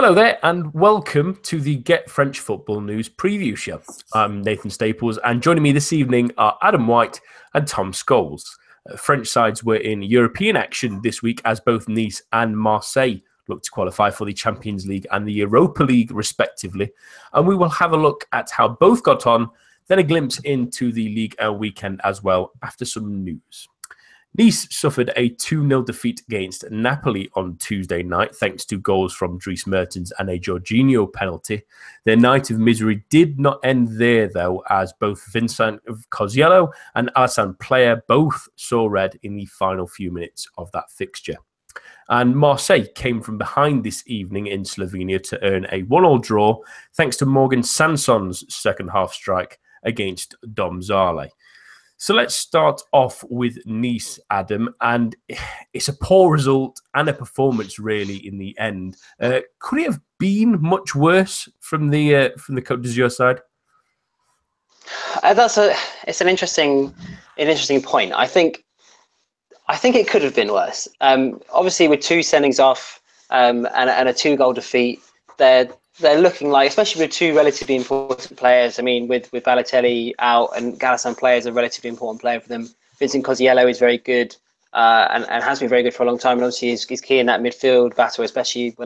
Hello there, and welcome to the Get French Football News preview show. I'm Nathan Staples, and joining me this evening are Adam White and Tom Scholes. French sides were in European action this week as both Nice and Marseille look to qualify for the Champions League and the Europa League, respectively. And we will have a look at how both got on, then a glimpse into the Ligue 1 weekend as well after some news. Nice suffered a 2-0 defeat against Napoli on Tuesday night, thanks to goals from Dries Mertens and a Jorginho penalty. Their night of misery did not end there, though, as both Vincent Cozziello and Alassane Player both saw red in the final few minutes of that fixture. And Marseille came from behind this evening in Slovenia to earn a 1-1 draw, thanks to Morgan Sanson's second-half strike against Domzale. So let's start off with Nice, Adam, and it's a poor result and a performance really in the end. Could it have been much worse from the Côte d'Azur side? It's an interesting point. I think it could have been worse. Obviously, with two sendings off and a 2-goal defeat, they're looking like, especially with two relatively important players. I mean, with Balotelli out and Alassane Player is a relatively important player for them. Vincent Cozziello is very good and has been very good for a long time. And obviously, he's key in that midfield battle, especially if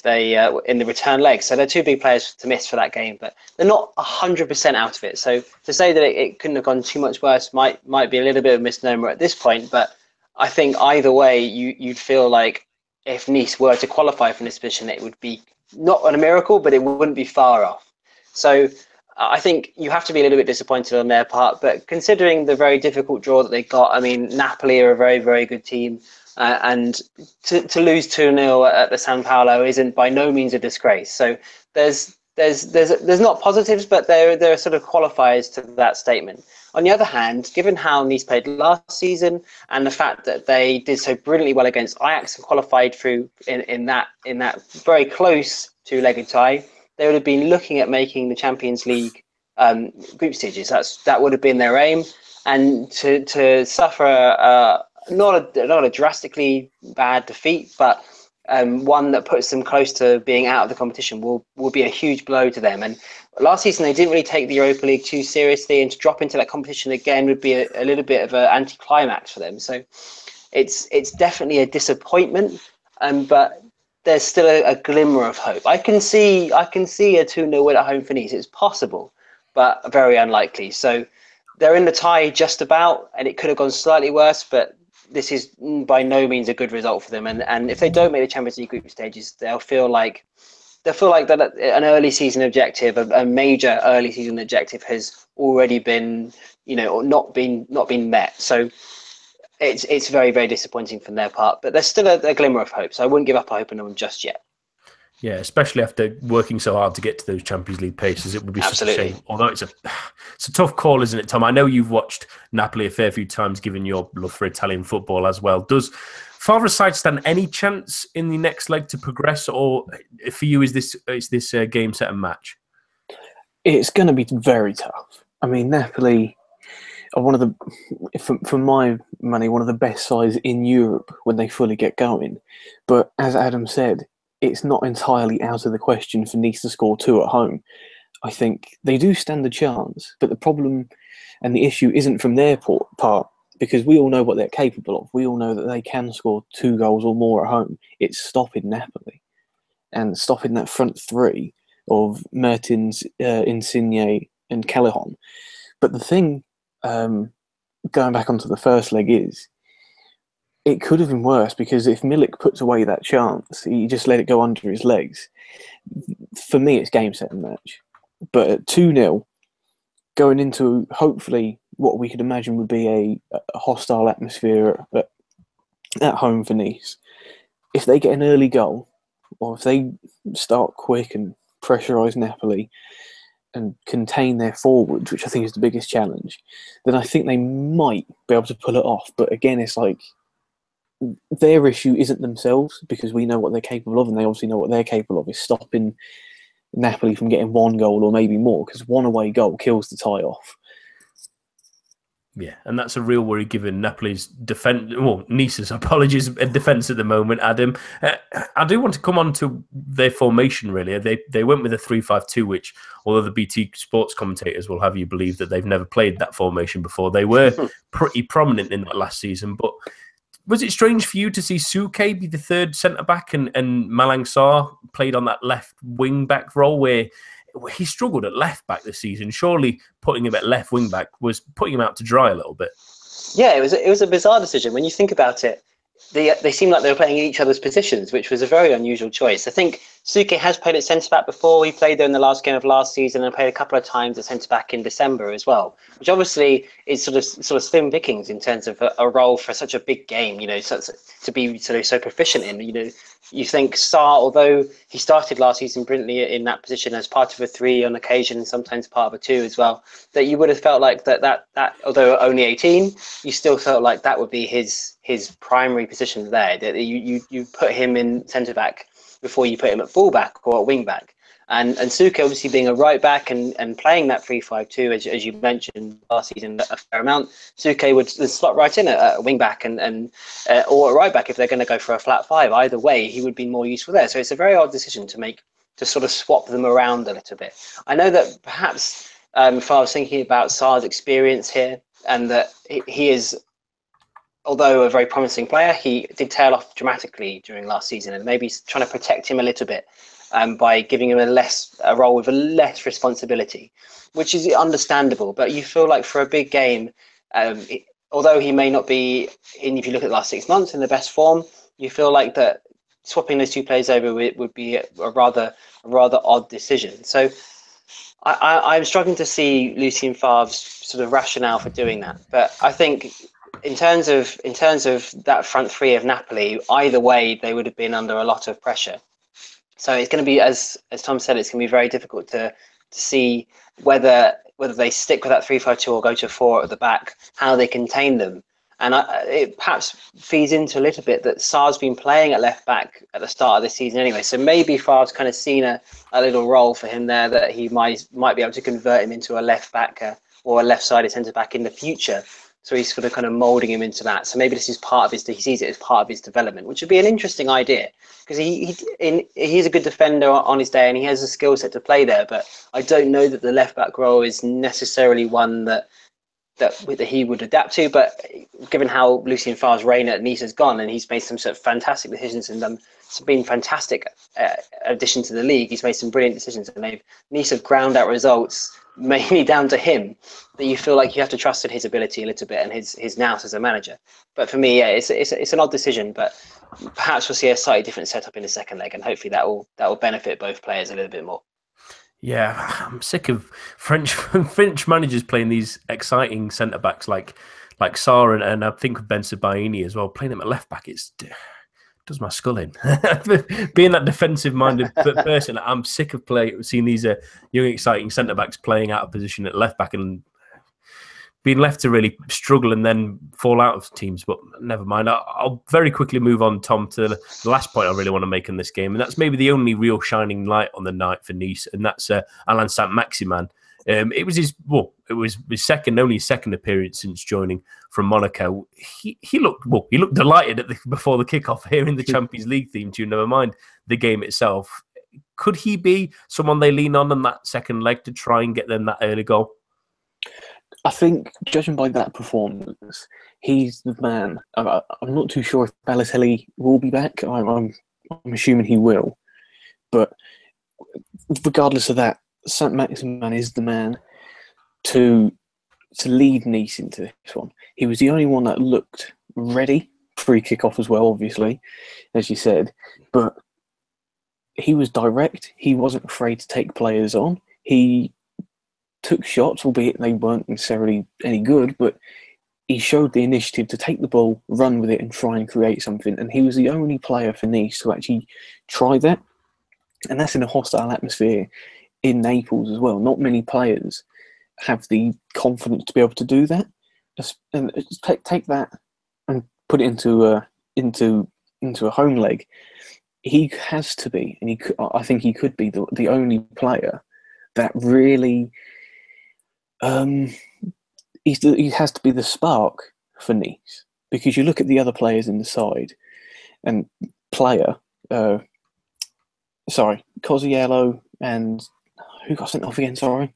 they in the return leg. So they're two big players to miss for that game, but they're not 100% out of it. So to say that it couldn't have gone too much worse might be a little bit of a misnomer at this point. But I think either way, you'd feel like if Nice were to qualify from this position, it would be not a miracle, but it wouldn't be far off. So I think you have to be a little bit disappointed on their part. But considering the very difficult draw that they got, I mean, Napoli are a very, very good team. And to lose 2-0 at the San Paolo isn't by no means a disgrace. So there's not positives, but there are sort of qualifiers to that statement. On the other hand, given how Nice played last season and the fact that they did so brilliantly well against Ajax and qualified through in that very close two-legged tie, they would have been looking at making the Champions League group stages. That would have been their aim, and to suffer not a drastically bad defeat, but one that puts them close to being out of the competition will be a huge blow to them. And last season they didn't really take the Europa League too seriously, and to drop into that competition again would be a little bit of an anticlimax for them. So it's definitely a disappointment, but there's still a glimmer of hope. I can see a 2-0 win at home for Nice. It's possible, but very unlikely. So they're in the tie just about, and it could have gone slightly worse, but this is by no means a good result for them. And if they don't make the Champions League group stages, they'll feel like that an early season objective, a major early season objective, has already been, not been met. So it's very, very disappointing from their part. But there's still a glimmer of hope. So I wouldn't give up hope on them just yet. Yeah, especially after working so hard to get to those Champions League paces, it would be Absolutely such a shame. Although it's a tough call, isn't it, Tom? I know you've watched Napoli a fair few times, given your love for Italian football as well. Does Favre's side stand any chance in the next leg to progress, or for you is this game set and match? It's going to be very tough. I mean, Napoli are one of the, for my money, one of the best sides in Europe when they fully get going. But as Adam said, it's not entirely out of the question for Nice to score 2 at home. I think they do stand a chance, but the problem and the issue isn't from their part, because we all know what they're capable of. We all know that they can score 2 goals or more at home. It's stopping Napoli and stopping that front three of Mertens, Insigne and Callejon. But the thing, going back onto the first leg, is it could have been worse, because if Milik puts away that chance, he just let it go under his legs. For me, it's game, set and match. But at 2-0, going into hopefully what we could imagine would be a hostile atmosphere at home for Nice, if they get an early goal, or if they start quick and pressurise Napoli and contain their forwards, which I think is the biggest challenge, then I think they might be able to pull it off. But again, it's like, their issue isn't themselves, because we know what they're capable of, and they obviously know what they're capable of, is stopping Napoli from getting 1 goal or maybe more, because 1 away goal kills the tie off. Yeah, and that's a real worry given Napoli's defense. Well, Nice's apologies, defense at the moment. Adam, I do want to come on to their formation. Really, they went with a 3-5-2, which, although the BT Sports commentators will have you believe that they've never played that formation before, they were pretty prominent in that last season. But was it strange for you to see Suke be the third centre back and Malang Sarr played on that left wing back role where he struggled at left back this season? Surely putting him at left wing back was putting him out to dry a little bit. Yeah, it was a bizarre decision when you think about it. They seemed like they were playing in each other's positions, which was a very unusual choice. I think Suke has played at centre back before. He played there in the last game of last season and played a couple of times at centre back in December as well, which obviously is sort of slim pickings in terms of a role for such a big game. You know, to be so proficient in. You know, you think Sarr, although he started last season brilliantly in that position as part of a 3 on occasion, and sometimes part of a 2 as well, that you would have felt like that although only 18, you still felt like that would be his primary position there. That you put him in centre back before you put him at full back or at wing back. And Suke obviously being a right back and playing that 3-5-2 as you mentioned last season a fair amount, Suke would slot right in at a wing back and or a right back if they're going to go for a flat 5. Either way, he would be more useful there. So it's a very odd decision to make, to sort of swap them around a little bit. I know that perhaps if I was thinking about Sarr's experience here, and that he is, although a very promising player, he did tail off dramatically during last season, and maybe trying to protect him a little bit by giving him a role with a less responsibility, which is understandable. But you feel like for a big game, although he may not be in, if you look at the last 6 months, in the best form, you feel like that swapping those two players over would be a rather odd decision. So I'm struggling to see Lucien Favre's sort of rationale for doing that. But I think in terms of that front three of Napoli, either way, they would have been under a lot of pressure. So it's going to be, as Tom said, it's going to be very difficult to see whether they stick with that 3-5-2 or go to 4 at the back, how they contain them. And it perhaps feeds into a little bit that Sarr's been playing at left back at the start of the season anyway. So maybe Favre's kind of seen a little role for him there, that he might be able to convert him into a left back or a left-sided centre back in the future. So he's sort of kind of moulding him into that. So maybe this is part of he sees it as part of his development, which would be an interesting idea, because he's a good defender on his day and he has a skill set to play there. But I don't know that the left back role is necessarily one that he would adapt to. But given how Lucien Favre's reign at Nice has gone, and he's made some sort of fantastic decisions and some been fantastic addition to the league, he's made some brilliant decisions, and Nice have ground out results mainly down to him, that you feel like you have to trust in his ability a little bit and his nous as a manager. But for me, yeah, it's an odd decision, but perhaps we'll see a slightly different setup in the second leg, and hopefully that will benefit both players a little bit more. Yeah, I'm sick of French managers playing these exciting centre backs like Sarr and I think of Ben Sebaini as well, playing him at left back. It does my skull in. Being that defensive-minded person, I'm sick of seeing these young, exciting centre-backs playing out of position at left-back and being left to really struggle and then fall out of teams. But never mind. I'll very quickly move on, Tom, to the last point I really want to make in this game, and that's maybe the only real shining light on the night for Nice, and that's Alain Saint-Maximin. It was his second appearance since joining from Monaco. He looked delighted before the kickoff, hearing the Champions League theme tune. Never mind the game itself. Could he be someone they lean on in that second leg to try and get them that early goal? I think, judging by that performance, he's the man. I'm not too sure if Balotelli will be back. I'm assuming he will, but regardless of that, Saint-Maximin is the man to lead Nice into this one. He was the only one that looked ready, pre-kick-off as well, obviously, as you said. But he was direct. He wasn't afraid to take players on. He took shots, albeit they weren't necessarily any good, but he showed the initiative to take the ball, run with it, and try and create something. And he was the only player for Nice to actually try that. And that's in a hostile atmosphere in Naples as well. Not many players have the confidence to be able to do that. And take that and put it into a home leg. He has to be, and I think he could be the only player that really he has to be the spark for Nice, because you look at the other players in the side, and Cosiello and who got sent off again? Sorry,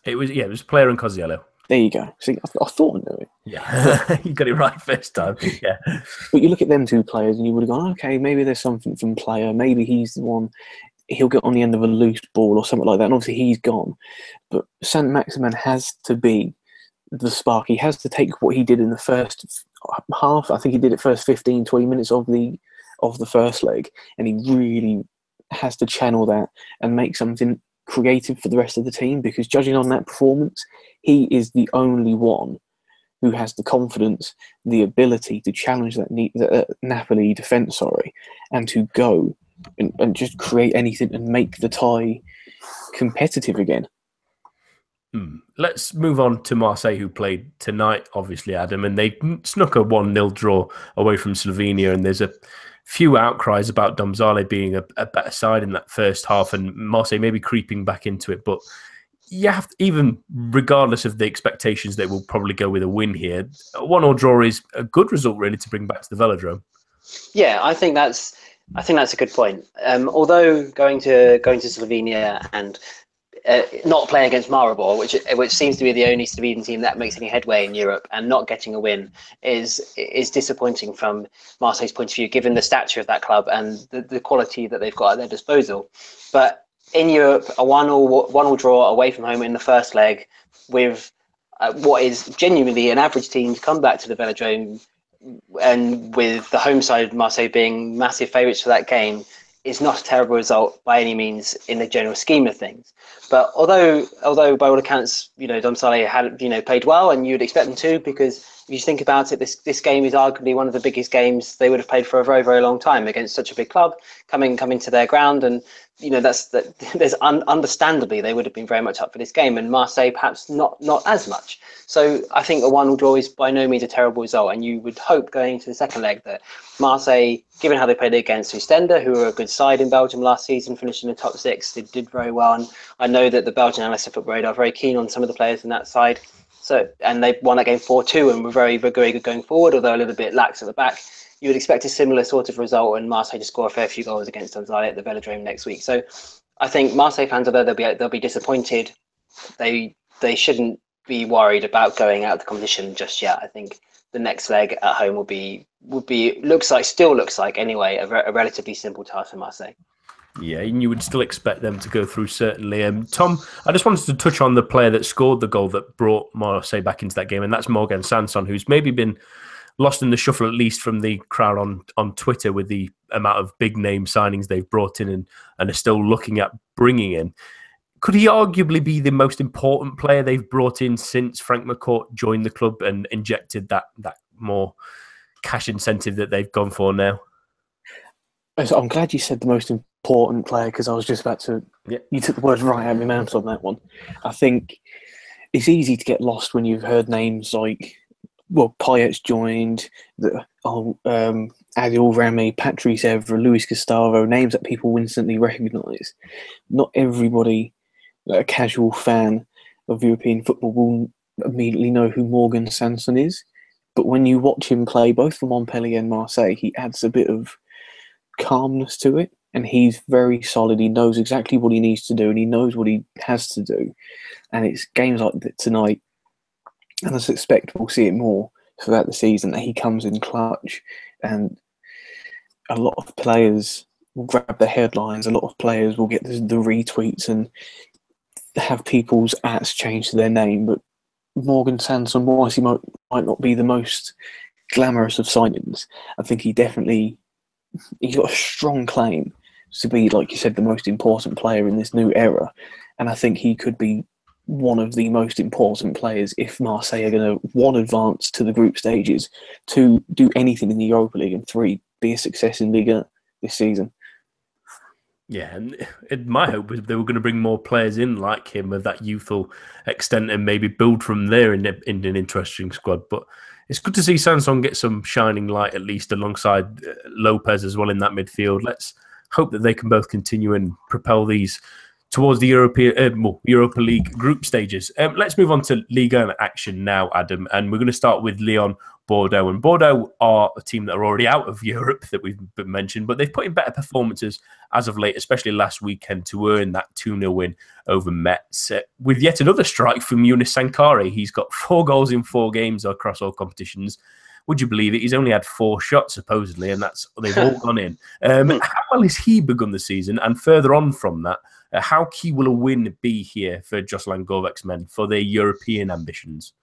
it was Player and Cosiello. There you go. See, I thought I knew it. Yeah, you got it right first time. Yeah, but you look at them two players, and you would have gone, okay, maybe there's something from Player. Maybe he's the one. He'll get on the end of a loose ball or something like that. And obviously he's gone, but Saint-Maximin has to be the spark. He has to take what he did in the first half. I think he did it first 15, 20 minutes of the first leg, and he really has to channel that and make something creative for the rest of the team, because judging on that performance, he is the only one who has the confidence, the ability to challenge that Napoli defence, and to go and just create anything and make the tie competitive again. Let's move on to Marseille, who played tonight, obviously, Adam, and they snuck a 1-0 draw away from Slovenia, and there's a few outcries about Domzale being a better side in that first half and Marseille maybe creeping back into it. But you have to, even regardless of the expectations that we'll probably go with a win here, a 1-1 draw is a good result, really, to bring back to the Velodrome. Yeah, I think that's a good point. Although going to Slovenia and not playing against Maribor, which seems to be the only Slovenian team that makes any headway in Europe, and not getting a win is disappointing from Marseille's point of view, given the stature of that club and the quality that they've got at their disposal. But in Europe, a 1-1 draw away from home in the first leg with what is genuinely an average team to come back to the Velodrome, and with the home side of Marseille being massive favourites for that game, is not a terrible result by any means in the general scheme of things. But although by all accounts, Domzale had played well, and you'd expect them to, because if you think about it, this game is arguably one of the biggest games they would have played for a very, very long time against such a big club coming to their ground, and understandably they would have been very much up for this game, and Marseille perhaps not as much. So I think a 1-1 draw is by no means a terrible result, and you would hope going into the second leg that Marseille, given how they played against Oostende, who were a good side in Belgium last season, finishing in the top 6, they did very well, and I know that the Belgian analysts at Football Radar are very keen on some of the players in that side. So, and they won that game 4-2 and were very, very good going forward, although a little bit lax at the back. You would expect a similar sort of result, and Marseille to score a fair few goals against Domzale at the Velodrome next week. So I think Marseille fans, although they'll be disappointed, they shouldn't be worried about going out of the competition just yet. I think the next leg at home still looks like anyway a relatively simple task for Marseille. Yeah, and you would still expect them to go through, certainly. Tom, I just wanted to touch on the player that scored the goal that brought Marseille back into that game, and that's Morgan Sanson, who's maybe been lost in the shuffle, at least from the crowd on Twitter, with the amount of big-name signings they've brought in and are still looking at bringing in. Could he arguably be the most important player they've brought in since Frank McCourt joined the club and injected that more cash incentive that they've gone for now? I'm glad you said the most important player, because I was just about to... Yeah. You took the words right out of my mouth on that one. I think it's easy to get lost when you've heard names like, Payet's joined, Adil Rami, Patrice Evra, Luis Gustavo, names that people instantly recognise. Not everybody, a casual fan of European football, will immediately know who Morgan Sanson is. But when you watch him play, both for Montpellier and Marseille, he adds a bit of calmness to it, and he's very solid. He knows exactly what he needs to do, and he knows what he has to do. And it's games like tonight, and I suspect we'll see it more throughout the season, that he comes in clutch, and a lot of players will grab the headlines, a lot of players will get the retweets and have people's ats changed to their name. But Morgan Sanson, whilst he might not be the most glamorous of signings, I think he's got a strong claim to be, like you said, the most important player in this new era. And I think he could be one of the most important players if Marseille are going to, 1, advance to the group stages, 2, do anything in the Europa League, and 3, be a success in Liga this season. Yeah, and my hope was they were going to bring more players in like him of that youthful extent and maybe build from there in an interesting squad. But it's good to see Sanson get some shining light, at least alongside Lopez as well in that midfield. Let's hope that they can both continue and propel these towards the Europa League group stages. Let's move on to Liga 1 action now, Adam, and we're going to start with Lyon Bordeaux. And Bordeaux are a team that are already out of Europe that we've mentioned, but they've put in better performances as of late, especially last weekend, to earn that 2-0 win over Metz. With yet another strike from Younes Sankharé. He's got 4 goals in 4 games across all competitions. Would you believe it? He's only had 4 shots, supposedly, and they've all gone in. How well has he begun the season? And further on from that, how key will a win be here for Jocelyn Gourvec's men for their European ambitions?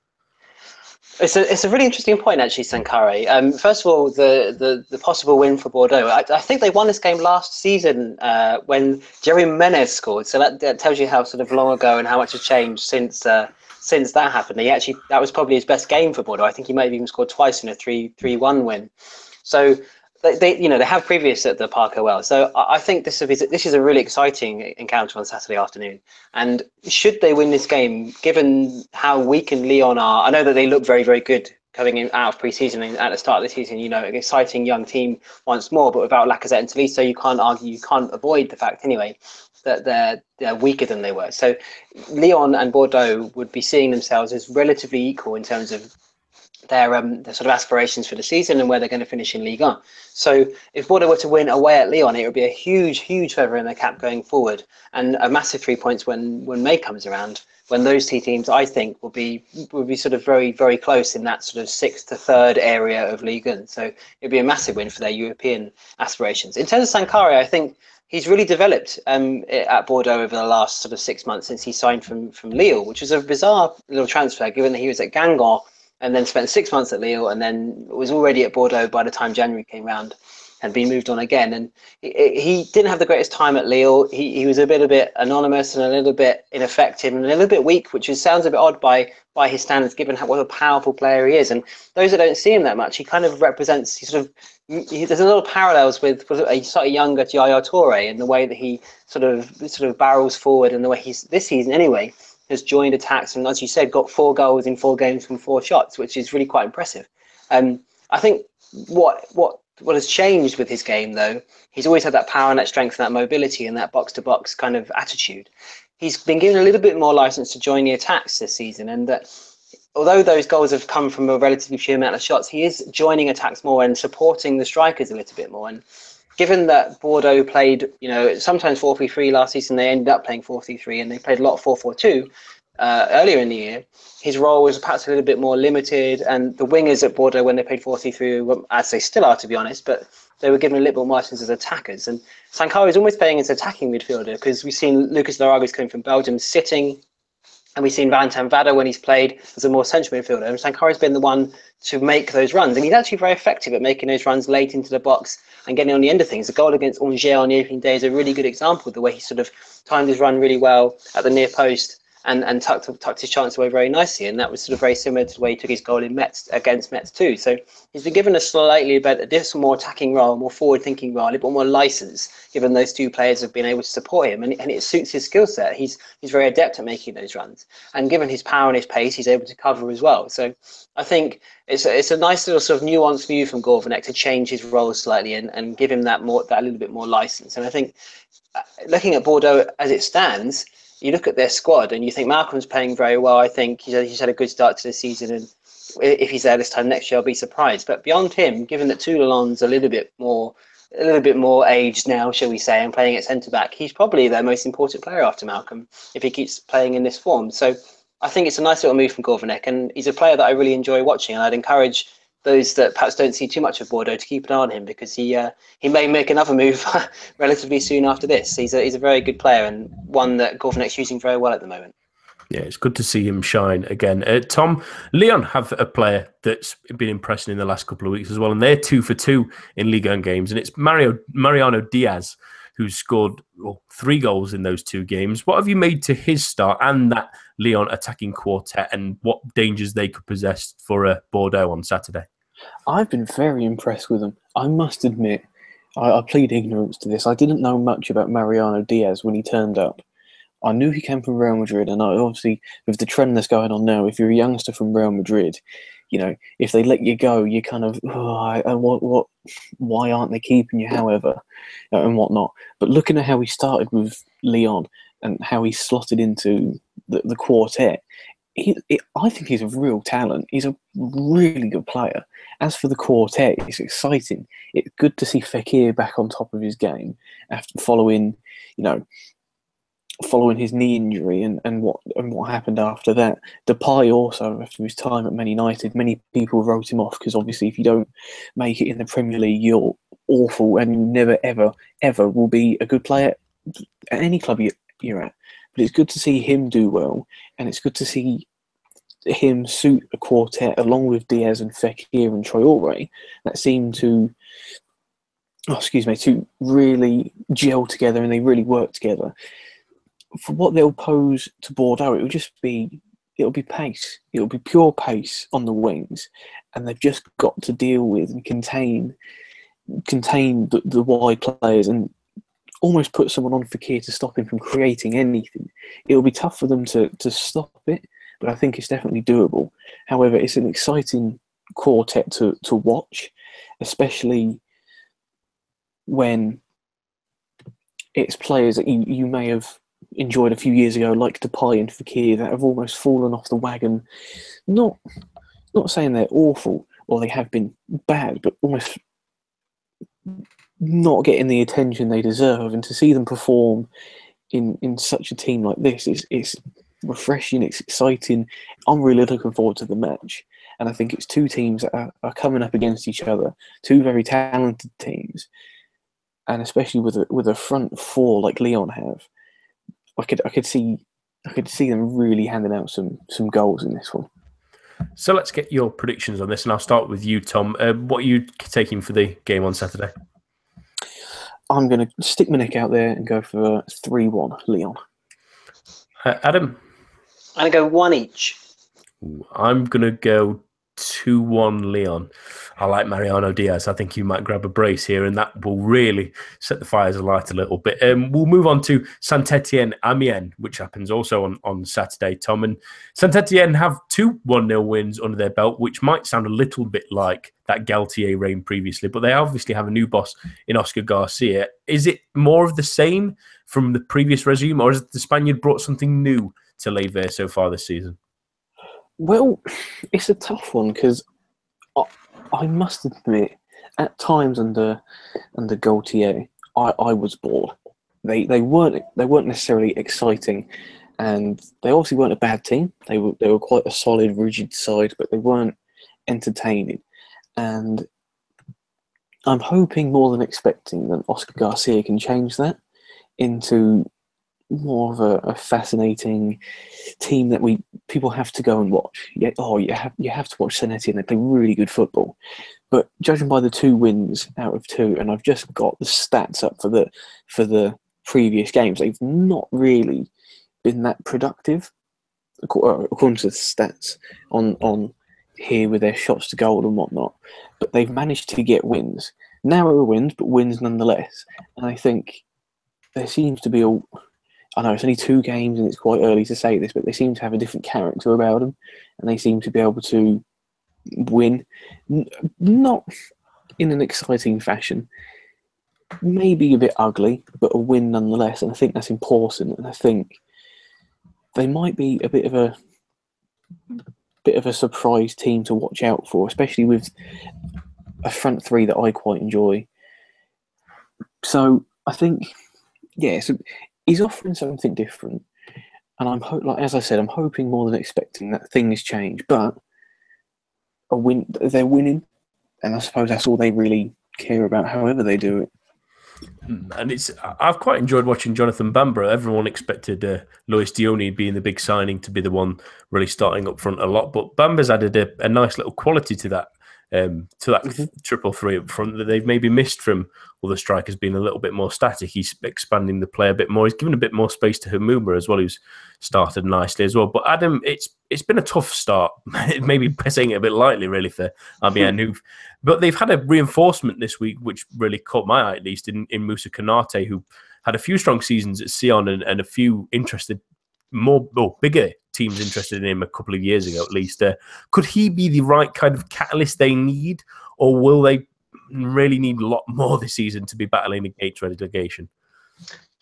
It's a really interesting point, actually, Sankharé. First of all, the possible win for Bordeaux. I think they won this game last season when Jerry Menez scored. So that tells you how sort of long ago and how much has changed since that happened. That was probably his best game for Bordeaux. I think he might have even scored twice in a 3-1 win. So they have previous at the Parc OL. So I think this is a really exciting encounter on Saturday afternoon. And should they win this game, given how weak and Lyon are, I know that they look very, very good coming out of pre-season and at the start of the season, an exciting young team once more, but without Lacazette and Tolisso, you can't argue, you can't avoid the fact anyway that they're weaker than they were. So Lyon and Bordeaux would be seeing themselves as relatively equal in terms of their sort of aspirations for the season and where they're going to finish in Ligue 1. So if Bordeaux were to win away at Lyon, it would be a huge, huge feather in their cap going forward, and a massive 3 points when May comes around, when those 2 teams, I think, will be sort of very, very close in that sort of 6th to 3rd area of Ligue 1. So it would be a massive win for their European aspirations. In terms of Sankharé, I think he's really developed at Bordeaux over the last sort of 6 months since he signed from Lille, which was a bizarre little transfer, given that he was at Guingamp and then spent 6 months at Lille, and then was already at Bordeaux by the time January came round and been moved on again. And he didn't have the greatest time at Lille. He was a bit anonymous and a little bit ineffective and a little bit weak, which sounds a bit odd by his standards, given what a powerful player he is. And those that don't see him that much, he kind of represents, there's a little parallels with a slightly younger Yaya Touré in the way that he sort of barrels forward, and the way he's, this season anyway, has joined attacks and, as you said, got 4 goals in 4 games from 4 shots, which is really quite impressive. I think what has changed with his game, though, he's always had that power and that strength and that mobility and that box-to-box kind of attitude. He's been given a little bit more license to join the attacks this season, and that although those goals have come from a relatively few amount of shots, he is joining attacks more and supporting the strikers a little bit more. And given that Bordeaux played, sometimes 4-3-3 last season, they ended up playing 4-3-3, and they played a lot of 4-4-2 earlier in the year. His role was perhaps a little bit more limited, and the wingers at Bordeaux, when they played 4-3-3, as they still are, to be honest, but they were given a little bit more license as attackers. And Sankharé is almost playing as attacking midfielder, because we've seen Lucas Laragos coming from Belgium sitting, and we've seen Valentin Vada when he's played as a more central midfielder. And Sankharé has been the one to make those runs, and he's actually very effective at making those runs late into the box and getting on the end of things. The goal against Angers on the opening day is a really good example of the way he sort of timed his run really well at the near post and tucked his chance away very nicely. And that was sort of very similar to the way he took his goal in Metz against Metz too. So he's been given a slightly better, a more attacking role, more forward-thinking role, a little bit more license, given those 2 players have been able to support him, and it suits his skill set. He's very adept at making those runs, and given his power and his pace, he's able to cover as well. So I think it's a nice little sort of nuanced view from Gourvenec to change his role slightly and give him that little bit more license. And I think looking at Bordeaux as it stands, you look at their squad and you think Malcolm's playing very well. I think he's had a good start to the season, and if he's there this time next year, I'll be surprised. But beyond him, given that Toulon's a little bit more aged now, shall we say, and playing at centre back, he's probably their most important player after Malcolm if he keeps playing in this form. So I think it's a nice little move from Gourvenec, and he's a player that I really enjoy watching, and I'd encourage those that perhaps don't see too much of Bordeaux to keep an eye on him, because he may make another move relatively soon after this. He's a very good player, and one that Gourvenec's using very well at the moment. Yeah, it's good to see him shine again. Tom, Lyon have a player that's been impressing in the last couple of weeks as well, and they're 2 for 2 in Ligue 1 games, and it's Mariano Diaz, who's scored 3 goals in those 2 games. What have you made to his start and that Lyon attacking quartet, and what dangers they could possess for Bordeaux on Saturday? I've been very impressed with them. I must admit, I plead ignorance to this. I didn't know much about Mariano Diaz when he turned up. I knew he came from Real Madrid, and obviously with the trend that's going on now, if you're a youngster from Real Madrid, if they let you go, you kind of, why aren't they keeping you, however, and whatnot. But looking at how he started with Lyon, and how he's slotted into the quartet, I think he's a real talent. He's a really good player. As for the quartet, it's exciting. It's good to see Fekir back on top of his game after following his knee injury and what happened after that. Depay also, after his time at Man United, many people wrote him off because obviously if you don't make it in the Premier League, you're awful and you never ever will be a good player at any club you're at. But it's good to see him do well, and it's good to see him suit a quartet along with Diaz and Fekir and Traore that seem to really gel together, and they really work together. For what they'll pose to Bordeaux, it'll be pace. It'll be pure pace on the wings, and they've just got to deal with and contain the wide players and almost put someone on Fekir to stop him from creating anything. It'll be tough for them to stop it, but I think it's definitely doable. However, it's an exciting quartet to watch, especially when it's players that you may have enjoyed a few years ago, like Depay and Fekir, that have almost fallen off the wagon. Not saying they're awful or they have been bad, but almost not getting the attention they deserve. And to see them perform in such a team like this is refreshing. It's exciting. I'm really looking forward to the match, and I think it's two teams that are coming up against each other, two very talented teams, and especially with a front four like Lyon have, I could see them really handing out some goals in this one. So let's get your predictions on this, and I'll start with you, Tom. What are you taking for the game on Saturday? I'm going to stick my neck out there and go for 3-1 Lyon. Adam? I'm going to go 1 each. I'm going to go 2-1 Lyon. I like Mariano Diaz. I think he might grab a brace here, and that will really set the fires alight a little bit. We'll move on to Saint-Etienne Amiens, which happens also on Saturday, Tom. And Saint-Etienne have 2 1-0 wins under their belt, which might sound a little bit like that Galtier reign previously, but they obviously have a new boss in Oscar Garcia. Is it more of the same from the previous regime, or has the Spaniard brought something new to Lever so far this season? Well, it's a tough one because I must admit, at times under Gaultier, I was bored. They weren't necessarily exciting, and they obviously weren't a bad team. They were quite a solid, rigid side, but they weren't entertaining. And I'm hoping more than expecting that Oscar Garcia can change that into more of a fascinating team that people have to go and watch. Yeah, you have to watch Saint-Etienne. They play really good football. But judging by the 2 wins out of 2, and I've just got the stats up for the previous games, they've not really been that productive according to the stats on here with their shots to goal and whatnot. But they've managed to get wins, narrower wins, but wins nonetheless. And I think there seems to be I know it's only 2 games and it's quite early to say this, but they seem to have a different character about them, and they seem to be able to win, not in an exciting fashion, maybe a bit ugly, but a win nonetheless. And I think that's important. And I think they might be a bit of a surprise team to watch out for, especially with a front 3 that I quite enjoy. So I think, he's offering something different, and as I said, I'm hoping more than expecting that things change. But they're winning, and I suppose that's all they really care about, however they do it. And I've quite enjoyed watching Jonathan Bamba. Everyone expected Luis Dioni being the big signing to be the one really starting up front a lot, but Bamba's added a nice little quality to that. Triple three up front that they've maybe missed from other strikers being a little bit more static. He's expanding the play a bit more. He's given a bit more space to Humuma as well, who's started nicely as well. But Adam, it's been a tough start. Maybe saying it a bit lightly, really, for Amiens. But they've had a reinforcement this week, which really caught my eye, at least, in Moussa Konate, who had a few strong seasons at Sion and a few bigger teams interested in him a couple of years ago, at least. Could he be the right kind of catalyst they need, or will they really need a lot more this season to be battling against relegation?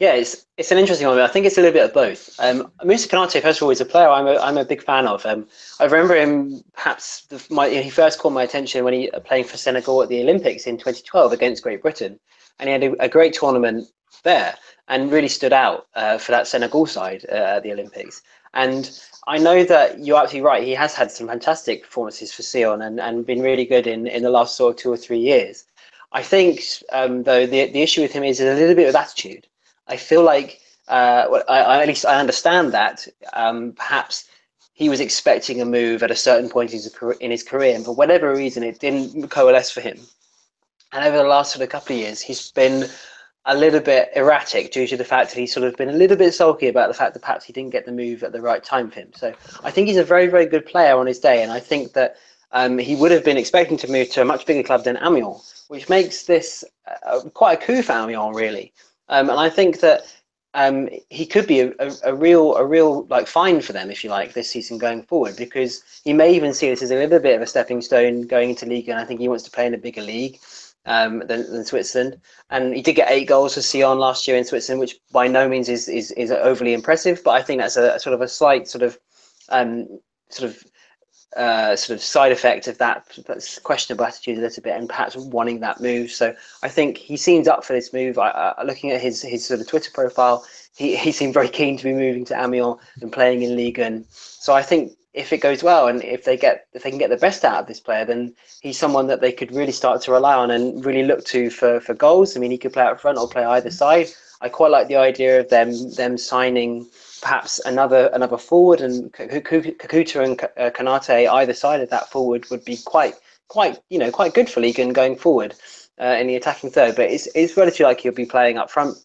Yeah, it's an interesting one. I think it's a little bit of both. Moussa Konate, first of all, is a player I'm a big fan of. I remember him perhaps he first caught my attention when he playing for Senegal at the Olympics in 2012 against Great Britain, and he had a great tournament there and really stood out for that Senegal side at the Olympics. And I know that you're absolutely right. He has had some fantastic performances for Sion and been really good in the last sort of 2 or 3 years. I think though the issue with him is a little bit of attitude. I feel like, at least I understand that perhaps he was expecting a move at a certain point in his career, and for whatever reason, it didn't coalesce for him. And over the last sort of couple of years, he's been a little bit erratic due to the fact that he's sort of been a little bit sulky about the fact that perhaps he didn't get the move at the right time for him. So I think he's a very, very good player on his day, and I think that he would have been expecting to move to a much bigger club than Amiens, which makes this quite a coup for Amiens, really. And I think that he could be a real like find for them, if you like, this season going forward, because he may even see this as a little bit of a stepping stone going into league, and I think he wants to play in a bigger league than Switzerland. And he did get 8 goals for Sion last year in Switzerland, which by no means is overly impressive, but I think that's a sort of a slight sort of side effect of that questionable attitude a little bit, and perhaps wanting that move. So I think he seems up for this move. Looking at his sort of Twitter profile, he seemed very keen to be moving to Amiens and playing in Ligue 1. So I think if it goes well and if they can get the best out of this player, then he's someone that they could really start to rely on and really look to for goals. I mean, he could play out front or play either side. I quite like the idea of them signing perhaps another forward, and Kakuta and Konate either side of that forward would be quite good for Ligue 1 going forward in the attacking third. But it's relatively like he'll be playing up front,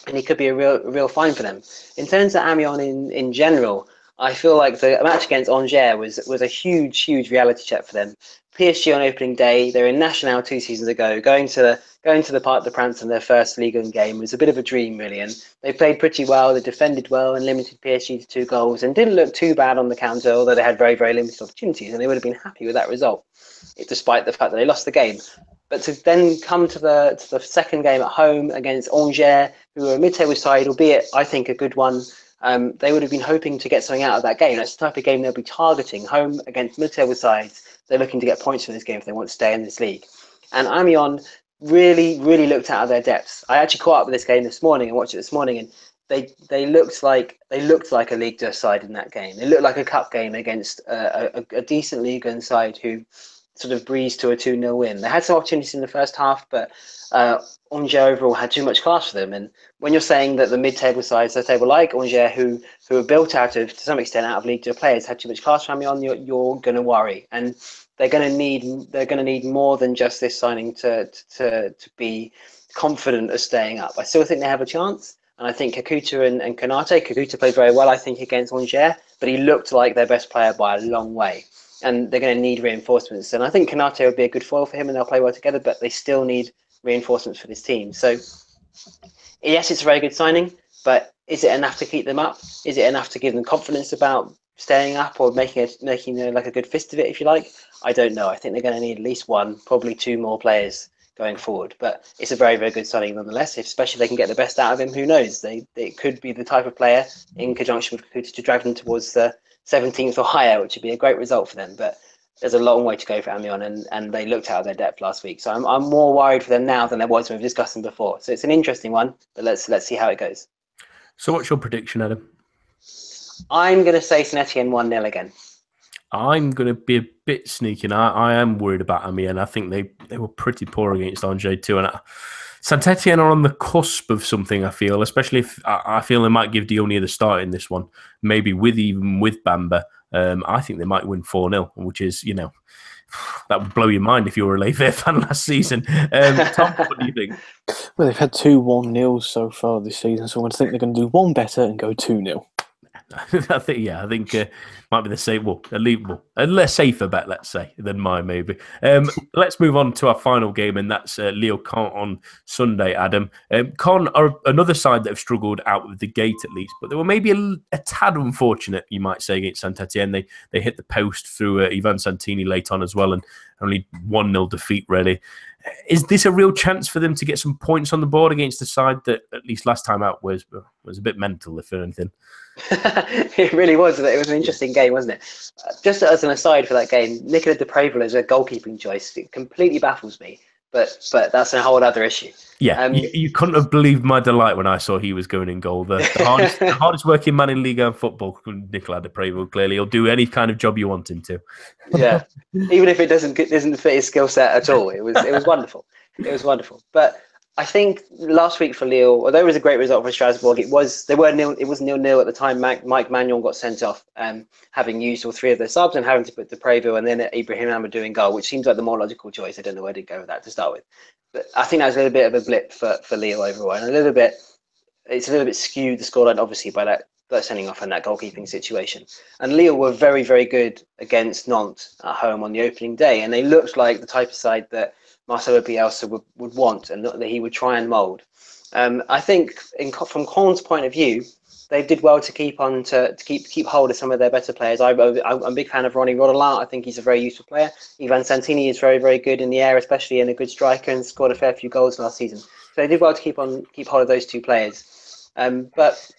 and he could be a real find for them. In terms of Amiens in general, I feel like the match against Angers was a huge reality check for them. PSG on opening day, they were in National 2 seasons ago, going to the Parc des Princes in their first Ligue 1 game was a bit of a dream, really. And they played pretty well, they defended well and limited PSG to 2 goals and didn't look too bad on the counter, although they had very, very limited opportunities, and they would have been happy with that result, despite the fact that they lost the game. But to then come to the second game at home against Angers, who were a mid-table side, albeit I think a good one, they would have been hoping to get something out of that game. That's the type of game they'll be targeting, home against mid-table sides. They're looking to get points from this game if they want to stay in this league. And Amiens really looked out of their depths. I actually caught up with this game this morning and watched it this morning, and they looked like a Ligue 2 side in that game. They looked like a cup game against a decent Ligue 1 side who sort of breezed to a 2-0 win. They had some opportunities in the first half, but Angers overall had too much class for them. And when you're saying that the mid-table sides, the table like Angers, who are built out of, to some extent, out of Ligue 2 players, had too much class for Amiens, you're going to worry. And they're going to need more than just this signing to be confident of staying up. I still think they have a chance, and I think Kakuta and Konate. Kakuta played very well, I think, against Angers, but he looked like their best player by a long way. And they're going to need reinforcements. And I think Konate would be a good foil for him, and they'll play well together, but they still need reinforcements for this team. So, yes, it's a very good signing, but is it enough to keep them up? Is it enough to give them confidence about staying up or making like a good fist of it, if you like? I don't know. I think they're going to need at least 1, probably 2 more players going forward. But it's a very, very good signing nonetheless, especially if they can get the best out of him. Who knows? It could be the type of player in conjunction with Kakuta to drag them towards the 17th or higher, which would be a great result for them. But there's a long way to go for Amiens, and they looked out of their depth last week. So I'm more worried for them now than I was when we discussed them before. So it's an interesting one, but let's see how it goes. So what's your prediction, Adam? I'm going to say Saint-Etienne 1-0 again. I'm going to be a bit sneaky. I am worried about Amiens. I think they were pretty poor against Angers too. And Saint-Etienne are on the cusp of something, I feel, especially if I feel they might give Diony the start in this one, maybe even with Bamba. I think they might win 4-0, which is, that would blow your mind if you were a Lever fan last season. Tom, what do you think? Well, they've had 2 1-0s so far this season, so I think they're going to do one better and go 2-0. I think might be a less safer bet, let's say, than mine maybe. Let's move on to our final game, and that's Lille-Caen on Sunday. Adam, Caen are another side that have struggled out of the gate at least, but they were maybe a tad unfortunate, you might say, against Saint-Etienne. They hit the post through Ivan Santini late on as well, and only 1-0 defeat really. Is this a real chance for them to get some points on the board against a side that, at least last time out, was a bit mental, if anything? It really was. It was an interesting game, wasn't it? Just as an aside for that game, Nicola de Preval as a goalkeeping choice, it completely baffles me. But that's a whole other issue. Yeah, you couldn't have believed my delight when I saw he was going in goal. The hardest working man in Ligue 1 football, Nicolas de Preval, clearly. He'll do any kind of job you want him to. Yeah, even if it doesn't fit his skill set at all. It was wonderful. It was wonderful. But I think last week for Lille, although it was a great result for Strasbourg, it was 0-0 at the time. Mike Magnon got sent off, having used all three of their subs and having to put de Preval and then Ibrahim Amadou in goal, which seems like the more logical choice. I don't know where to go with that to start with. But I think that was a little bit of a blip for Lille overall, and it's a little bit skewed the scoreline obviously by that sending off and that goalkeeping situation. And Lille were very, very good against Nantes at home on the opening day, and they looked like the type of side that Marcelo Bielsa would want and that he would try and mould. I think from Caen's point of view, they did well to keep hold of some of their better players. I'm a big fan of Ronnie Rodelin. I think he's a very useful player. Ivan Santini is very, very good in the air, especially, and a good striker, and scored a fair few goals last season. So they did well to keep hold of those two players. But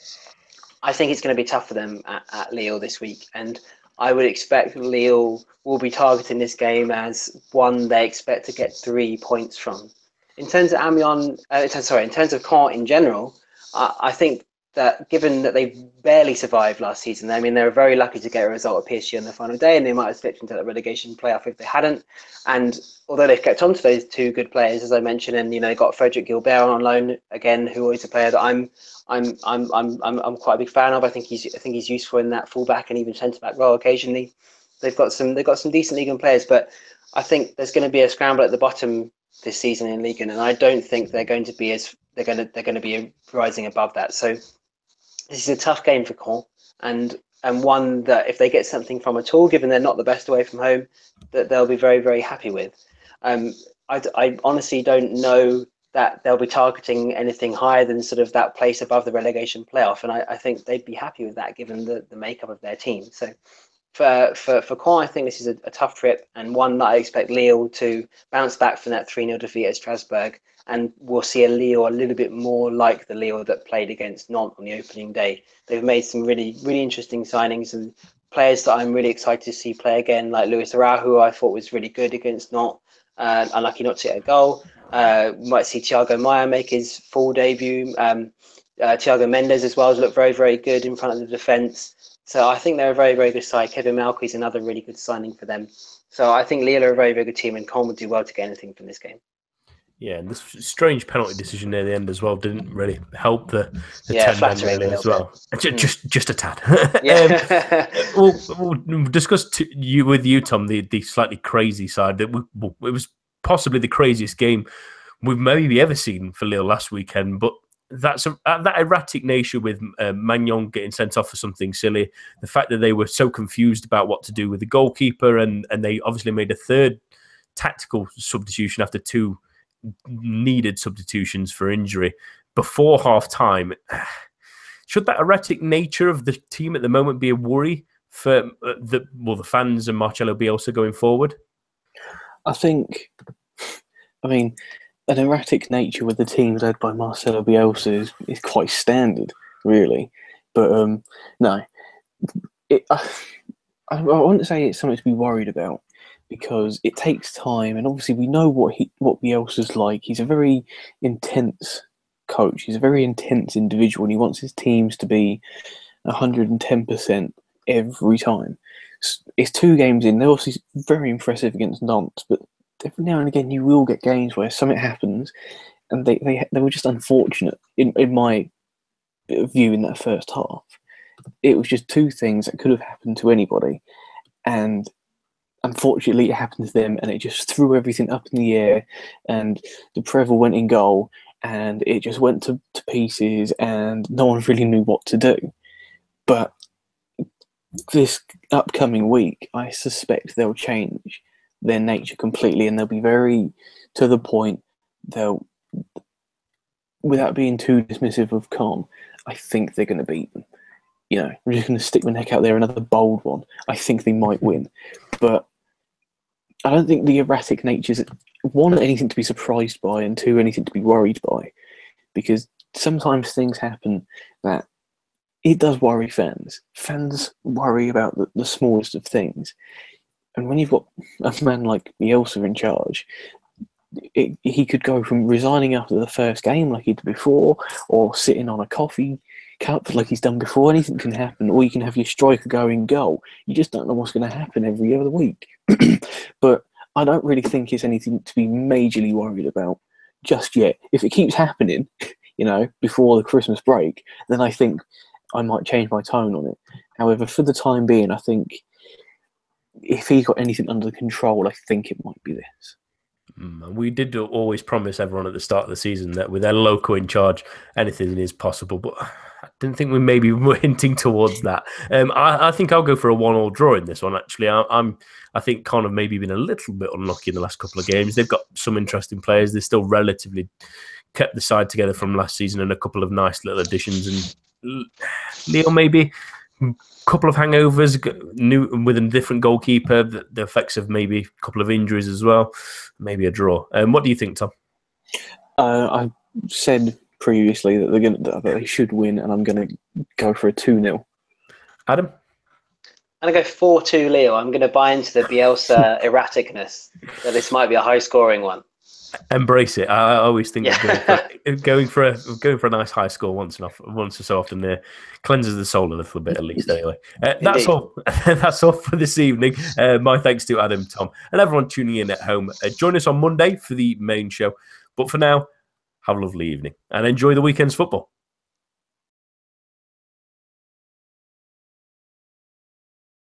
I think it's going to be tough for them at Lille this week, and I would expect Lille will be targeting this game as one they expect to get 3 points from. In terms of in terms of Caen in general, I think that given that they barely survived last season, I mean, they were very lucky to get a result at PSG on the final day, and they might have slipped into the relegation playoff if they hadn't. And although they've kept on to those two good players, as I mentioned, and they got Frederick Gilbert on loan again, who is a player that I'm quite a big fan of. I think he's useful in that fullback and even centre back role occasionally. They've got some decent Ligue 1 players, but I think there's going to be a scramble at the bottom this season in Ligue 1, and I don't think they're going to be rising above that. So this is a tough game for Caen, and one that if they get something from at all, given they're not the best away from home, that they'll be very, very happy with. I honestly don't know that they'll be targeting anything higher than sort of that place above the relegation playoff, and I think they'd be happy with that given the makeup of their team. So for Caen, I think this is a tough trip, and one that I expect Lille to bounce back from that 3-0 defeat at Strasbourg, and we'll see a Lille a little bit more like the Lille that played against Nantes on the opening day. They've made some really, really interesting signings and players that I'm really excited to see play again, like Luis Araujo, who I thought was really good against Nantes, unlucky not to get a goal. We might see Thiago Maia make his full debut. Thiago Mendes as well has looked very, very good in front of the defence. So I think they're a very, very good side. Kevin Malky is another really good signing for them. So I think Lille are a very, very good team, and Caen would do well to get anything from this game. Yeah, and this strange penalty decision near the end as well didn't really help the 10 men really as well. Just a tad. We'll discuss with you, Tom, the slightly crazy side. That it was possibly the craziest game we've maybe ever seen for Lille last weekend, but that erratic nature with Magnon getting sent off for something silly, the fact that they were so confused about what to do with the goalkeeper, and they obviously made a third tactical substitution after two needed substitutions for injury before half-time. Should that erratic nature of the team at the moment be a worry for the fans and Marcelo Bielsa going forward? I mean, an erratic nature with the team led by Marcelo Bielsa is quite standard, really. But no, I wouldn't say it's something to be worried about, because it takes time, and obviously we know what Bielsa's like. He's a very intense coach. He's a very intense individual, and he wants his teams to be 110% every time. It's 2 games in. They're obviously very impressive against Nantes, but every now and again you will get games where something happens, and they were just unfortunate in my view in that first half. It was just 2 things that could have happened to anybody, and unfortunately it happened to them, and it just threw everything up in the air, and de Preval went in goal, and it just went to pieces, and no one really knew what to do. But this upcoming week, I suspect they'll change their nature completely, and they'll be very to the point. They'll, without being too dismissive of Caen, I think they're going to beat them. I'm just going to stick my neck out there, another bold one. I think they might win, but I don't think the erratic nature's, one, anything to be surprised by, and two, anything to be worried by. Because sometimes things happen that it does worry fans. Fans worry about the smallest of things. And when you've got a man like Bielsa in charge, he could go from resigning after the first game like he did before, or sitting on a coffee cup like he's done before. Anything can happen, or you can have your striker go in goal. You just don't know what's going to happen every other week. But I don't really think it's anything to be majorly worried about just yet. If it keeps happening, before the Christmas break, then I think I might change my tone on it. However, for the time being, I think if he got anything under control, I think it might be this. We did always promise everyone at the start of the season that with their local in charge, anything is possible. But I didn't think we maybe were hinting towards that. I think I'll go for a 1-1 draw in this one. Actually, I think Con have maybe been a little bit unlucky in the last couple of games. They've got some interesting players. They're still relatively kept the side together from last season, and a couple of nice little additions. And Leo maybe. Couple of hangovers, new with a different goalkeeper, the effects of maybe a couple of injuries as well, maybe a draw. What do you think, Tom? I said previously that they should win, and I'm going to go for a 2-0. Adam? I'm going to go 4-2 Leo. I'm going to buy into the Bielsa erraticness, that this might be a high-scoring one. Embrace it. I always think going for a nice high score once or so often there cleanses the soul a little bit, at least. Anyway, that's all. That's all for this evening. My thanks to Adam, Tom, and everyone tuning in at home. Join us on Monday for the main show. But for now, have a lovely evening and enjoy the weekend's football.